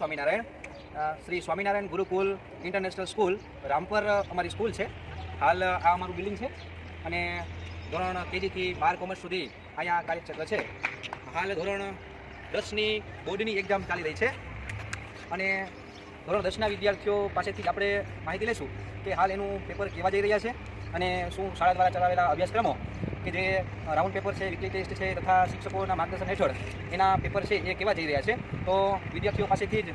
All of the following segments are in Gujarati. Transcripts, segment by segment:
સ્વામિનારાયણ શ્રી સ્વામિનારાયણ ગુરુકુલ ઇન્ટરનેશનલ સ્કૂલ રામપર અમારી સ્કૂલ છે. હાલ આ અમારું બિલ્ડિંગ છે અને ધોરણ કેજીથી 12 કોમર્સ સુધી અહીંયા કાર્યક્ષેત્ર છે. હાલ ધોરણ 10ની બોર્ડની એક્ઝામ ચાલી રહી છે અને ધોરણ 10ના વિદ્યાર્થીઓ પાસેથી જ આપણે માહિતી લઈશું કે હાલ એનું પેપર કેવા જઈ રહ્યા છે અને શું શાળા દ્વારા ચલાવેલા અભ્યાસક્રમો કે જે રાઉન્ડ પેપર છે, વીકલી ટેસ્ટ છે તથા શિક્ષકોના માર્ગદર્શન હેઠળ એના પેપર છે એ કેવા જઈ રહ્યા છે. તો વિદ્યાર્થીઓ પાસેથી જ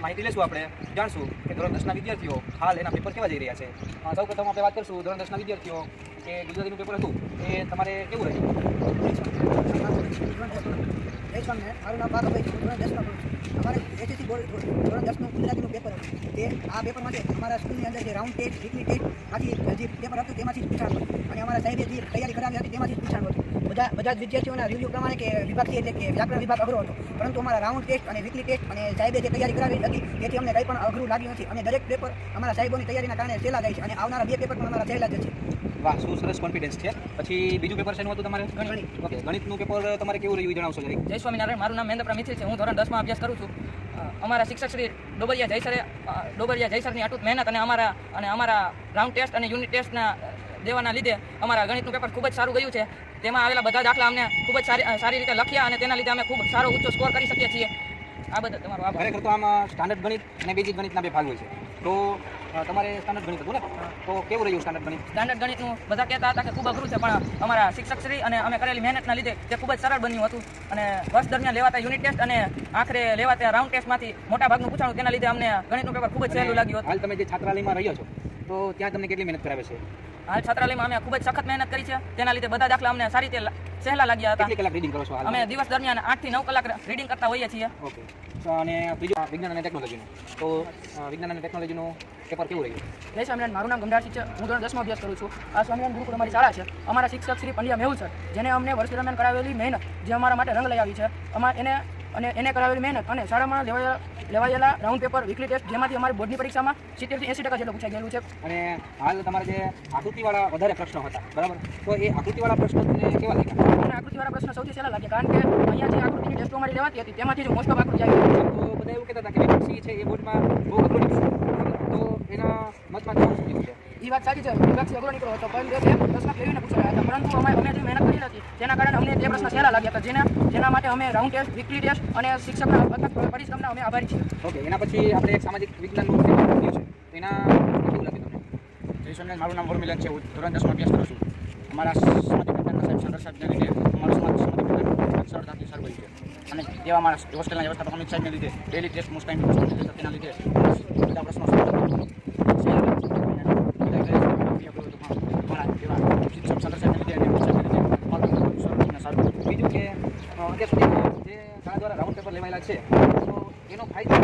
માહિતી લઈશું, આપણે જાણશું કે ધોરણ 10ના વિદ્યાર્થીઓ હાલ એના પેપર કેવા જઈ રહ્યા છે. સૌ પ્રથમ આપણે વાત કરીશું ધોરણ 10ના વિદ્યાર્થીઓ કે ગુજરાતીનું પેપર હતું એ તમારે કેવું રહ્યું? મારું નામ પાર્થભાઈ છે. ધોરણ 10માં ભણું છું. અમારે એસએસસી બોર્ડ ધોરણ 10નું ગુજરાતીનું પેપર હતું. તે આ પેપર માટે અમારા સ્કૂલની અંદર જે રાઉન્ડ ટેસ્ટ, વીકલી ટેસ્ટમાંથી જે પેપર હતું તેમાંથી જ પૂછાણ હતું અને અમારા સાહેબે જે તૈયારી કરાવી હતી તેમાંથી જ પૂછાણ હતું. બધા જ વિદ્યાર્થીઓના રિવ્યૂ પ્રમાણે કે વિભાગથી એટલે કે વ્યાકરણ વિભાગ અઘરો હતો, પરંતુ અમારા રાઉન્ડ ટેસ્ટ અને વીકલી ટેસ્ટ અને સાહેબે જે તૈયારી કરાવી હતી તેથી અમને કંઈ પણ અઘરું લાગ્યું નથી અને દરેક પેપર અમારા સાહેબોની તૈયારીના કારણે સહેલા જાય છે અને આવનારા 2 પેપર પણ અમારા સહેલા જ છે. વાહ, શું સરસ કોન્ફિડન્સ છે. પછી બીજું પેપર શેનું હતું તમારે? ગણિત. ઓકે, ગણિતનું પેપર તમારે કેવું રહ્યું જણાવશો જરીક? જય સ્વામિનારાયણ. મારું નામ મહેન્દ્ર મિત્રી છે. હું ધોરણ 10માં અભ્યાસ કરું છું. અમારા શિક્ષક શ્રી ડોબરિયા જયસરની અટૂટ મહેનત અને અમારા રાઉન્ડ ટેસ્ટ અને યુનિટ ટેસ્ટના દેવાના લીધે અમારા ગણિતનું પેપર ખૂબ જ સારું ગયું છે. તેમાં આવેલા બધા દાખલા અમને ખૂબ જ સારી રીતે લખ્યા અને તેના લીધે અમે ખૂબ સારો ઊંચો સ્કોર કરી શકીએ છીએ. આ બધા તમારો આભાર. ખરેખર તો આમાં સ્ટાન્ડર્ડ ગણિત અને બેઝિક ગણિતના 2 ભાગ હોય છે. તો તમારે સ્ટાન્ડર્ડ ગણિત હતું ને, તો કેવું રહ્યું સ્ટાન્ડર્ડ ગણિત? સ્ટાન્ડર્ડ ગણિતનું બધા કહેતા હતા કે ખૂબ અઘરું છે, પણ અમારા શિક્ષકશ્રી અને અમે કરેલી મહેનતના લીધે તે ખૂબ જ સરળ બન્યું હતું અને વર્ષ દરમિયાન લેવાતા યુનિટ ટેસ્ટ અને આખરે લેવાતા રાઉન્ડ ટેસ્ટમાંથી મોટા ભાગનું પૂછાણું, તેના લીધે અમને ગણિતનું પેપર ખૂબ જ સહેલું લાગ્યું હતું. હાલ તમે જે છાત્રાલયમાં રહ્યો છો તો ત્યાં તમને કેટલી મહેનત કરાવે છે? હાલ છાત્રાલયમાં અમે ખૂબ જ સખત મહેનત કરી છે, તેના લીધે બધા દાખલા અમને સારી રીતે સહેલા લાગ્યા હતા. કેટલી કલાક રીડિંગ કરો છો હાલ? અમે દિવસ દરમિયાન 8 થી 9 કલાક રીડિંગ કરતા હોઈએ છીએ. ઓકે. અને બીજું વિજ્ઞાન અને ટેકનોલોજીનું, તો વિજ્ઞાન અને ટેકનોલોજીનું પેપર કેવું રહ્યું? જય સ્વામિનારાયણ. મારું નામ ગમરાજસિંહ છે. હું ધોરણ 10માં અભ્યાસ કરું છું. આ સ્વામિનારાયણ ગુરુકુળ અમારી શાળા છે. અમારા શિક્ષક શ્રી પંડ્યા મેહુલ સર, જેને અમને વર્ષ દરમિયાન કરાવેલી મહેનત જે અમારા માટે રંગ લઈ આવી છે, એને કરાવેલી મહેનત અને શાળામાં લેવાયેલા રાઉન્ડ પેપર, વીકલી ટેસ્ટ, જેમાંથી અમારી બોર્ડની પરીક્ષામાં 70 થી 80% જેટલું પૂછાઈ ગયેલું છે. અને હાલ તમારે જે આકૃતિવાળા વધારે પ્રશ્નો હતા, બરાબર, તો એ આકૃતિવાળા પ્રશ્નો તમને કેવા લાગ્યા? મને આકૃતિવાળા પ્રશ્ન સૌથી સહેલા લાગ્યા, કારણ કે અહીંયા જે આકૃતિની ટેસ્ટો અમારી લેવાતી હતી તેમાંથી જ મોસ્ટ ઓફ આકૃતિ આવી હતી. તો બધા એવું કહેતા હતા કે વિભાગ સી છે એ બોર્ડમાં બહુ અઘરો નીકળ્યો, તો એના મતમાં તમારું શું કહેવું છે? એ વાત સાચી છે, વિભાગથી અઘરો નીકળ્યો હતો, પરંતુ તે પ્રશ્ન ફેરવીને પૂછાયા હતા, પરંતુ અમે જે મહેનત કરી હતી તેના કારણે અમને તે પ્રશ્ન સહેલા લાગ્યા હતા, જેના માટે અમે રાઉન્ડ ટેસ્ટ, વીકલી ટેસ્ટ અને શિક્ષકના અથાગ પરિશ્રમના અમે આભારી છીએ. ઓકે. એના પછી આપણે એક સામાજિક વિજ્ઞાનનું પેપર થયું છે, તો એના કેવું લાગ્યું તમને? જય સ્વામિનારાયણ. મારું નામ વરમિલન છે. હું ધોરણ 10માં અભ્યાસ કરું છું. અમારા સામાજિક વિજ્ઞાનના સાહેબ શંકર સાહેબને લીધે અમારું સામાજિક વિજ્ઞાન સરળતાથી સારું ગયું છે અને તેવા અમારા હોસ્ટેલના વ્યવસ્થાપક અમિત સાહેબને લીધે ડેલી ટેસ્ટ મોસ્ટ ટાઈમ તેના લીધે બધા પ્રશ્નો શિક્ષક શંકર સાહેબને લીધે અને અમિત સાહેબને લીધે સરળ અને સારું. બીજું કે અત્યાર સુધી જે શાળા દ્વારા રાઉન્ડ પેપર લેવાયેલા છે તો એનો ફાયદો